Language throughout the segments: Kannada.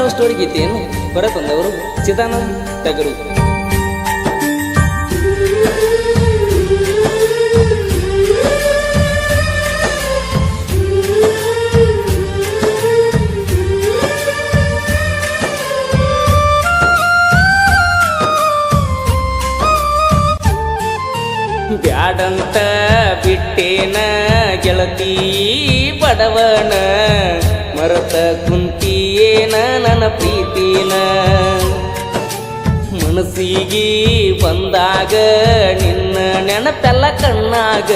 ಲವ್ ಸ್ಟೋರಿ ಗೀತೆಯನ್ನು ಹೊರತಂದವರು ಚಿದಾನಂದ್ ಟಗರು. ಬ್ಯಾಡಂತ ಬಿಟ್ಟೇನ ಗೆಳತಿ ಬಡವನ, ಮರತ ಕುಂತಿಯೇನ ನನ್ನ ಪ್ರೀತಿನ. ಮನಸ್ಸಿಗೆ ಬಂದಾಗ ನಿನ್ನ ನೆನಪೆಲ್ಲ ಕಣ್ಣಾಗ,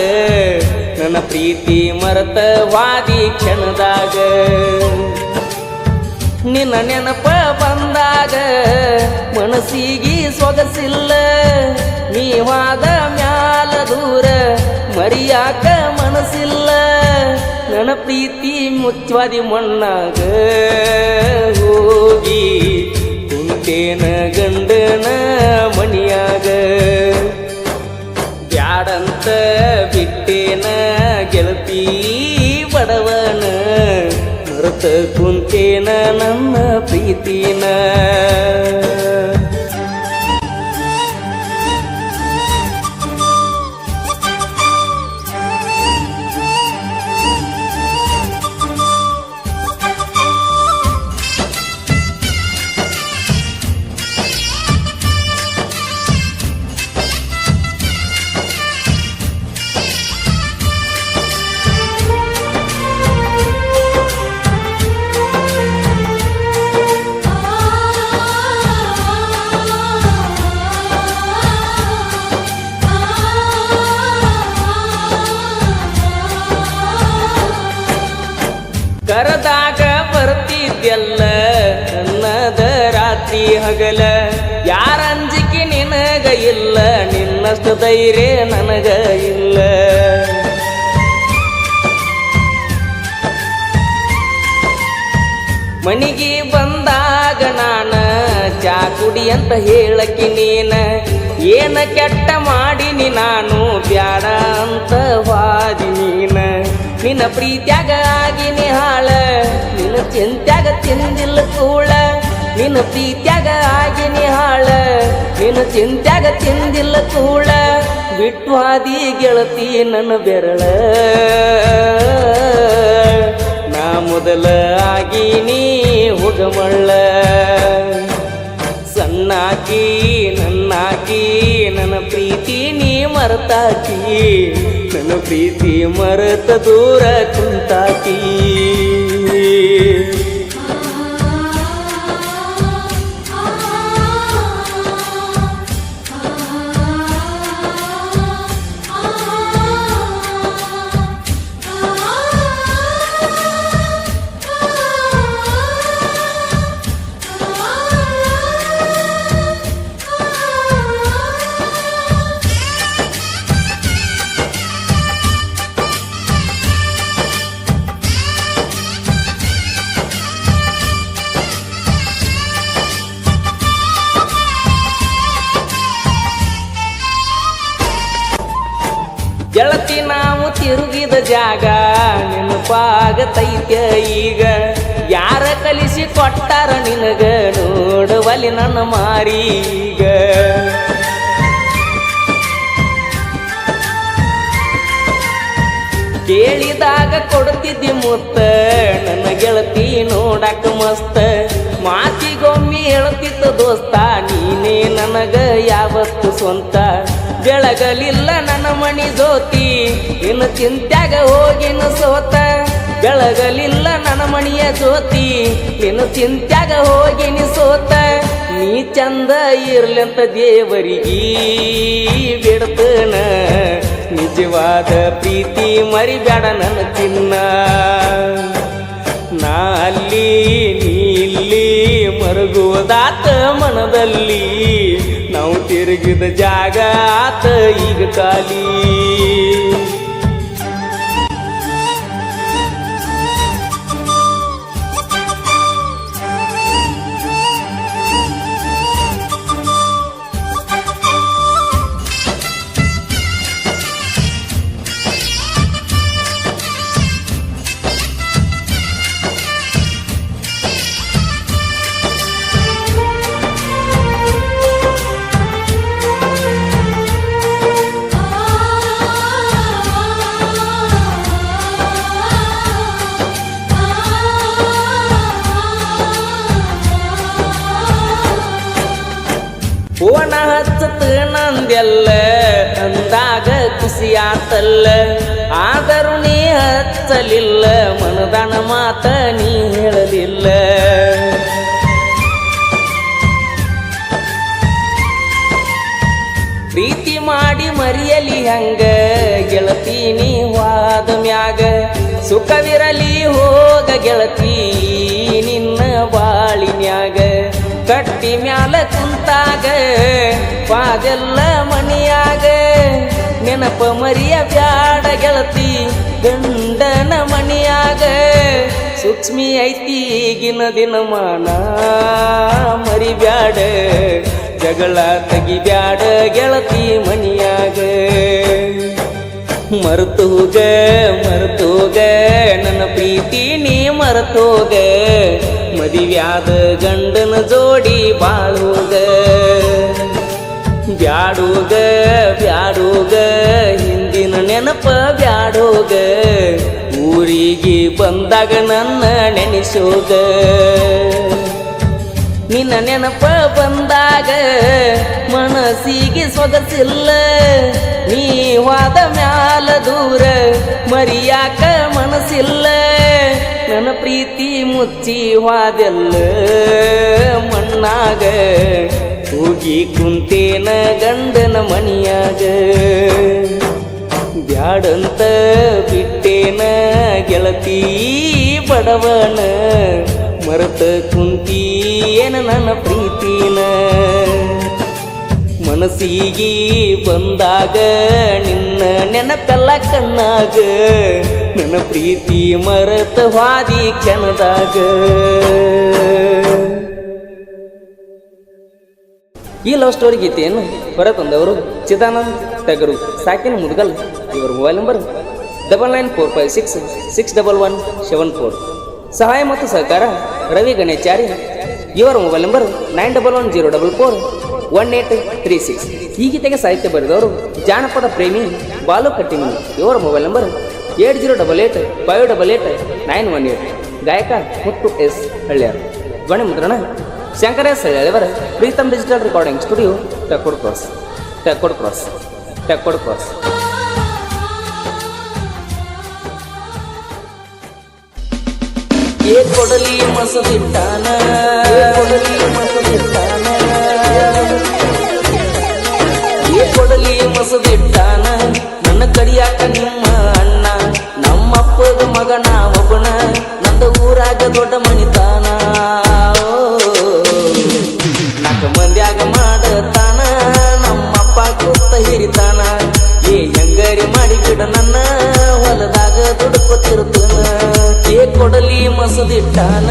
ನನ್ನ ಪ್ರೀತಿ ಮರತ ವಾದಿ ಕ್ಷಣದಾಗ. ನಿನ್ನ ನೆನಪ ಬಂದಾಗ ಮನಸ್ಸಿಗೆ ಸೊಗಸಿಲ್ಲ, ನೀವಾದ ಮ್ಯಾಲ ದೂರ ಮರಿಯಾಕ ಮನಸ್ಸಿಲ್ಲ. ನನ್ನ ಪ್ರೀತಿ ಮುಚ್ಚವಾದಿ ಮಣ್ಣಾಗ ಹೋಗಿ ಕುಂತೇನ ಗಂಡನ ಮಣಿಯಾಗ. ಬ್ಯಾಡಂತ ಬಿಟ್ಟೇನ ಗೆಳತಿ ಬಡವನ, ಮರೆತ ಕುಂತೇನ ನನ್ನ ಪ್ರೀತಿನ. ಕರದಾಗ ಬರ್ತಿದ್ಯಲ್ಲ ನನ್ನದ ರಾತ್ರಿ ಹಗಲ, ಯಾರ ಅಂಜಿಕೆ ನಿನಗ ಇಲ್ಲ, ನಿನ್ನಷ್ಟು ಧೈರ್ಯ ನನಗ ಇಲ್ಲ. ಮನಿಗೆ ಬಂದಾಗ ನಾನ ಚಾ ಕುಡಿ ಅಂತ ಹೇಳಕ್ಕೆ ನೀನ, ಏನ ಕೆಟ್ಟ ಮಾಡಿನಿ ನಾನು ಬ್ಯಾಡ ಅಂತ ವಾದಿ ನೀನ. ನಿನ್ನ ಪ್ರೀತ್ಯಾಗ ಆಗಿನಿ ಹಾಳ, ನಿನ್ನ ಚಿಂತ್ಯಾಗ ತಿಂದಿಲ್ಲ ಕೂಳ. ನಿನ್ನ ಪ್ರೀತ್ಯಾಗ ಆಗಿನಿ ಹಾಳ, ನಿನ್ನ ಚಿಂತ್ಯಾಗ ತಿಂದಿಲ್ಲ ಕೂಳ. ಬಿಟ್ಟು ಹಾದಿ ಗೆಳತಿ ನನ್ನ ಬೆರಳ, ನಾ ಮೊದಲ ಆಗಿನಿ ಹುಗಮಳ್ಳ. ಸಣ್ಣಾಕಿ ನನ್ನಾಕಿ ನನ್ನ ಪ್ರೀತಿ ನೀ ಮರೆತಾಕಿ, ನನ್ನ ಪ್ರೀತಿ ಮರೆತ ದೂರ ಕುಂತಾಕಿ. ಗೆಳತಿ ನಾವು ತಿರುಗಿದ ಜಾಗ ನೆನಪಾಗತೈತ್ಯ ಈಗ, ಯಾರ ಕಲಿಸಿ ಕೊಟ್ಟಾರ ನಿನಗ ನೋಡುವಲ್ಲಿ ನನ್ನ ಮಾರೀಗ. ಕೇಳಿದಾಗ ಕೊಡ್ತಿದ್ದಿ ಮುತ್ತ ನನ್ನ ಗೆಳತಿ ನೋಡಕ ಮಸ್ತ, ಮಾತಿಗೊಮ್ಮೆ ಹೇಳ್ತಿದ್ದ ದೋಸ್ತ ನೀನೇ ನನಗ ಯಾವತ್ತು ಸ್ವಂತ. ಬೆಳಗಲಿಲ್ಲ ನನ್ನ ಮಣಿ ಜ್ಯೋತಿ, ನಿನ್ನ ಚಿಂತ್ಯಾಗ ಹೋಗಿನ ಸೋತ. ಬೆಳಗಲಿಲ್ಲ ನನ್ನ ಮಣಿಯ ಜ್ಯೋತಿ, ನಿನ್ನ ಚಿಂತ್ಯಾಗ ಹೋಗಿನಿ ಸೋತ. ನೀ ಚಂದ ಇರ್ಲಂತ ದೇವರಿಗೀ ಬಿಡ್ತನ, ನಿಜವಾದ ಪ್ರೀತಿ ಮರಿಬೇಡ ನನ್ನ ಚಿನ್ನ. ನಾ ಅಲ್ಲಿ ನೀ ಇಲ್ಲಿ ಮರುಗುವುದಾತ ಮನದಲ್ಲಿ, ನಾವು ತಿರುಗಿದ ಜಾಗ ಆತ ಈಗ ಖಾಲಿ. ಎಲ್ಲ ಅಂದಾಗ ಖುಷಿಯಾತಲ್ಲ ಆದರೂ ನೀ ಹಚ್ಚಲಿಲ್ಲ ಮನದಾನ ಮಾತ ನೀ ಹೇಳಲಿಲ್ಲ ಪ್ರೀತಿ ಮಾಡಿ ಮರಿಯಲಿ ಹಂಗ ಗೆಳತಿ ನೀ ವಾದ ಮ್ಯಾಗ ಸುಖವಿರಲಿ ಹೋಗ ಗೆಳತಿ ನಿನ್ನ ಬಾಳಿನ್ಯಾಗ ಕಟ್ಟಿ ಮ್ಯಾಲ ಕುಂತಾಗ ಪಾದೆಲ್ಲ ಮನಿಯಾಗ ನೆನಪ ಮರಿಯ ಬ್ಯಾಡ ಗೆಳತಿ ಗಂಡನ ಮನಿಯಾಗ ಸೂಕ್ಷ್ಮಿ ಐತಿ ಈಗಿನ ದಿನಮಾನ ಮರಿಬ್ಯಾಡ ಜಗಳ ತೆಗಿಬ್ಯಾಡ ಗೆಳತಿ ಮನಿಯಾಗ ಮರ್ತೋಗ ನನ್ನ ಪ್ರೀತಿ ನೀ ಮರ್ತೋಗ ಮದಿವ್ಯಾದ ಗಂಡನ ಜೋಡಿ ಬಾಳೋಗ ಬ್ಯಾಡೋಗ ಹಿಂದಿನ ನೆನಪ ಬ್ಯಾಡೋಗ ಊರಿಗೆ ಬಂದಾಗ ನನ್ನ ನೆನೆಸೋಗ ನಿನ್ನ ನೆನಪ ಬಂದಾಗ ಮನಸ್ಸಿಗೆ ಸೊಗಸಿಲ್ಲ ನೀ ವಾದ ಮ್ಯಾಲ ದೂರ ಮರಿಯಾಕ ಮನಸ್ಸಿಲ್ಲ ನನ್ನ ಪ್ರೀತಿ ಮುಚ್ಚಿ ವಾದೆಲ್ಲ ಮಣ್ಣಾಗ ಹೋಗಿ ಕುಂತೇನ ಗಂಡನ ಮನಿಯಾಗ ಬ್ಯಾಡಂತ ಬಿಟ್ಟೇನ ಗೆಳತಿ ಬಡವನ ಮರತ ಕುಂತೀಯೇನ ನನ್ನ ಪ್ರೀತಿನ ಮನಸ್ಸಿಗೆ ಬಂದಾಗ ನಿನ್ನ ನೆನಪೆಲ್ಲ ಕಣ್ಣಾಗ ನನ್ನ ಪ್ರೀತಿ ಮರತ ಹಾದಿ ಕ್ಷಣದಾಗ ಈ ಲವ್ ಸ್ಟೋರಿ ಗೀತೆಯನ್ನು ಹೊರತಂದವರು ಚಿದಾನಂದ್ ಟಗರು ಸಾಕಿನ ಮುದ್ಗಲ್ ಇವರ ಮೊಬೈಲ್ ನಂಬರ್ 9945661174 ಸಹಾಯ ಮತ್ತು ಸಹಕಾರ ರವಿ ಗಣೇಚಾರಿ ಇವರ ಮೊಬೈಲ್ ನಂಬರ್ 9110441836 ಈ ಗೀತೆಗೆ ಸಾಹಿತ್ಯ ಬರೆದವರು ಜಾನಪದ ಪ್ರೇಮಿ ಬಾಲು ಕಟ್ಟಿಮನಿ ಇವರ ಮೊಬೈಲ್ ನಂಬರ್ 8088588918 ಗಾಯಕ ಮುತ್ತು ಎಸ್ ಹಳ್ಳ್ಯಾರ ಧ್ವನಿ ಮುದ್ರಣ ಶಂಕರ ಎಸ್ ಹಳ್ಳಿಯವರ Pritam digital recording studio Tekkod cross ಕೊಡಲಿ ಮಸದಿಟ್ಟಾನ ಕೊಡಲಿ ಮಸದಿಟ್ಟಾನ ನನ್ನ ಕಡಿಯಾಕ ನಿಮ್ಮ ಅಣ್ಣ ನಮ್ಮಪ್ಪದ ಮಗನ ಒಬ್ಬನ ನಂದ ಊರಾಗ ದೊಡ್ಡ ಮನಿತಾನ ನಾಲ್ಕು ಮಂದ್ಯಾಗ ಮಾಡತಾನ ನಮ್ಮಪ್ಪ ಕೂತ ಹಿರಿತಾನ ಹೆಂಗರಿ ಮಾಡಿ ಬಿಡ ನನ್ನ ಹೊಲದಾಗ ದುಡ್ಕೋತಿರ್ತಾನ ಕೊಡಲಿ ಮಸದಿಟ್ಟಾನ